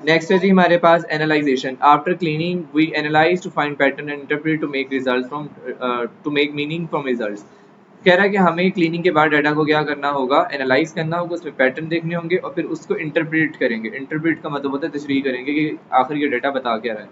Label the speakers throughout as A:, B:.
A: Next है जी हमारे पास analysation. After cleaning we analyse to find pattern and interpret to make result from to make meaning from results. कह रहा है कि हमें क्लीनिंग के बाद डाटा को क्या करना होगा, एनालाइज करना होगा, उसमें पैटर्न देखने होंगे और फिर उसको इंटरप्रेट करेंगे। इंटरप्रेट का मतलब होता है तशरीह करेंगे कि आखिर ये डाटा बता क्या रहा है।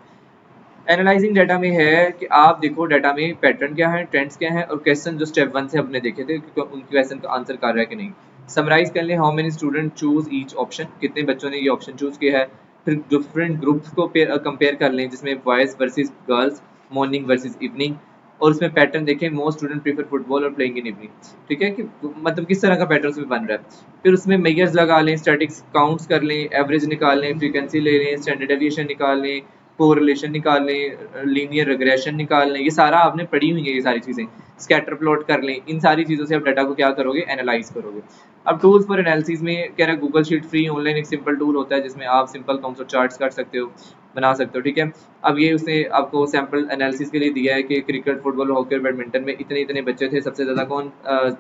A: एनालाइजिंग डाटा में है कि आप देखो डाटा में पैटर्न क्या है, ट्रेंड्स क्या हैं, और क्वेश्चन जो स्टेप वन से हमने देखे थे कि उन क्वेश्चन का आंसर कर रहा है कि नहीं। समराइज कर लें, how many student choose each option, कितने बच्चों ने ये ऑप्शन चूज किया है। फिर डिफरेंट ग्रुप्स को कंपेयर कर लें जिसमें boys versus girls, morning versus evening, और उसमें पैटर्न देखें, मोस्ट स्टूडेंट प्रीफर फुटबॉल और प्लेइंग इन इवनिंग। ठीक है कि मतलब किस तरह का पैटर्न उसमें बन रहा है। फिर उसमें मेजर्स लगा लें, स्टैटिक्स काउंट्स कर लें, एवरेज निकाल लें, फ्रीक्वेंसी ले लें, स्टैंडर्ड डेविएशन निकाल लें, कोरिलेशन निकाल लें, लीनियर रिग्रेशन निकाल लें। ये सारा आपने पढ़ी हुई है ये सारी चीज़ें। स्कैटर प्लॉट कर लें। इन सारी चीज़ों से आप डाटा को क्या करोगे, एनालाइज करोगे। अब टूल्स फॉर एनालिसिस में कह रहा है गूगल शीट फ्री ऑनलाइन एक सिंपल टूल होता है जिसमें आप सिंपल काउंट्स और चार्ट्स कर सकते हो, बना सकते हो। ठीक है। अब ये उसने आपको सैम्पल एनालिसिस के लिए दिया है कि क्रिकेट, फुटबॉल, हॉकी और बैडमिंटन में इतने इतने बच्चे थे, सबसे ज़्यादा कौन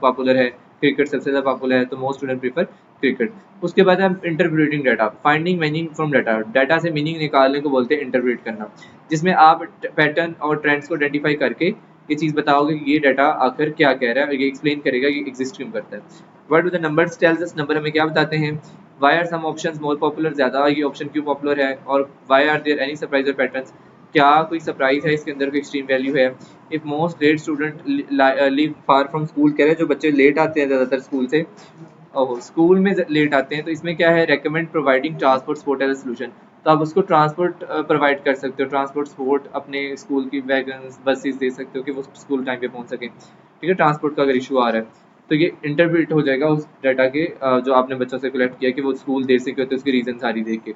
A: पॉपुलर है, क्रिकेट सबसे ज़्यादा पॉपुलर है, तो मोस्ट स्टूडेंट प्रीफर क्रिकेट। उसके बाद हम interpreting data, finding meaning from data. Data से मीनिंग निकालने को बोलते हैं इंटरप्रेट करना, जिसमें आप पैटर्न और ट्रेंड्स को आइडेंटिफाई करके ये चीज़ बताओगे कि ये डाटा आखिर क्या कह रहा है, और ये एक्सप्लेन करेगा कि एग्जिस्ट क्यों करता है। What do the numbers tells us, number हमें क्या बताते हैं। Why are some options more popular, ज़्यादा ये ऑप्शन क्यों पॉपुलर है, और why are there any surprise और पैटर्न्स, क्या कोई सरप्राइज है इसके अंदर, कोई एक्सट्रीम वैल्यू है। If most late student live far from school, कह रहे हैं जो बच्चे लेट आते हैं ज़्यादातर स्कूल से, ओह स्कूल में लेट आते हैं, तो इसमें क्या है, recommend providing transport support as a solution. तो आप उसको ट्रांसपोर्ट प्रोवाइड कर सकते हो, ट्रांसपोर्ट सपोर्ट अपने स्कूल की वैगन बसेस दे सकते हो कि वो स्कूल टाइम पे पहुंच सके। ठीक है, ट्रांसपोर्ट का अगर इशू आ रहा है तो ये इंटरप्रेट हो जाएगा उस डाटा के जो आपने बच्चों से कलेक्ट किया कि वो स्कूल देर से क्यों होते हैं, उसकी रीजन सारी देख के।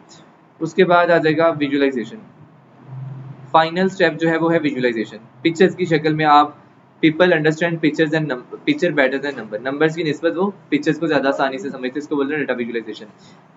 A: उसके बाद आ जाएगा विजुअलाइजेशन। फाइनल स्टेप जो है वो है विजुअलाइजेशन। पिक्चर्स की शक्ल में आप, people understand pictures and picture better than number, numbers की निस्बत वो पिक्चर्स को ज़्यादा आसानी से समझते हैं, इसको बोलते हैं डाटा विजुअलाइजेशन।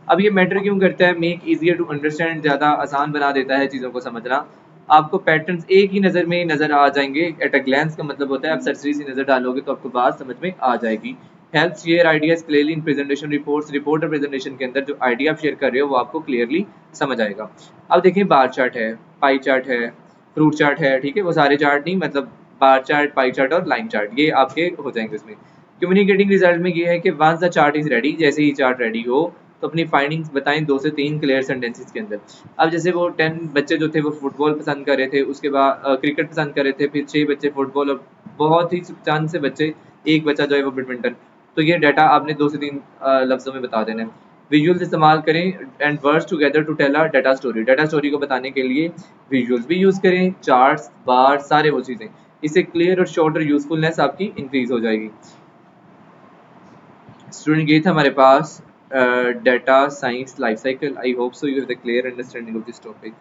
A: अब ये मैटर क्यों करता है, मेक इजियर टू अंडरस्टैंड, ज़्यादा आसान बना देता है चीज़ों को समझना। आपको पैटर्न्स एक ही नज़र में नज़र आ जाएंगे, एट अ ग्लैंस का मतलब होता है आप सरसरी सी नज़र डालोगे तो आपको बात समझ में आ जाएगी। Help share ideas clearly in presentation reports, report और प्रेजेंटेशन के अंदर जो आइडिया आप शेयर कर रहे हो वो आपको क्लियरली समझ आएगा। अब देखिए बार चार्ट है, पाई चार्ट है, फ्रूट चार्ट है। ठीक है, वो सारे चार्ट नहीं, मतलब बार चार्ट, पाई चार्ट और लाइन चार्ट ये आपके हो जाएंगे इसमें। कम्युनिकेटिंग रिजल्ट में ये है कि once the chart is ready, जैसे ही चार्ट रेडी हो तो अपनी फाइंडिंग्स बताएं 2 से 3 क्लियर सेंटेंसेस के अंदर। अब जैसे वो 10 बच्चे जो थे वो फुटबॉल पसंद कर रहे थे, उसके बाद क्रिकेट पसंद कर रहे थे, फिर 6 बच्चे फुटबॉल, और बहुत ही चंद से बच्चे, एक बच्चा जो है वो बैडमिंटन। तो ये डाटा आपने 2 से 3 लफ्जों में बता देना है। विजुअल्स इस्तेमाल करें and words together to tell a data story, data story को बताने के लिए विजुअल्स भी यूज़ करें, चार्ट्स, बार, सारे वो चीज़ें। इससे क्लियर और शॉर्ट और यूजफुलनेस आपकी इंक्रीज हो जाएगी। स्टूडेंट ये था हमारे पास data science life cycle. I hope so you have the clear understanding of this topic.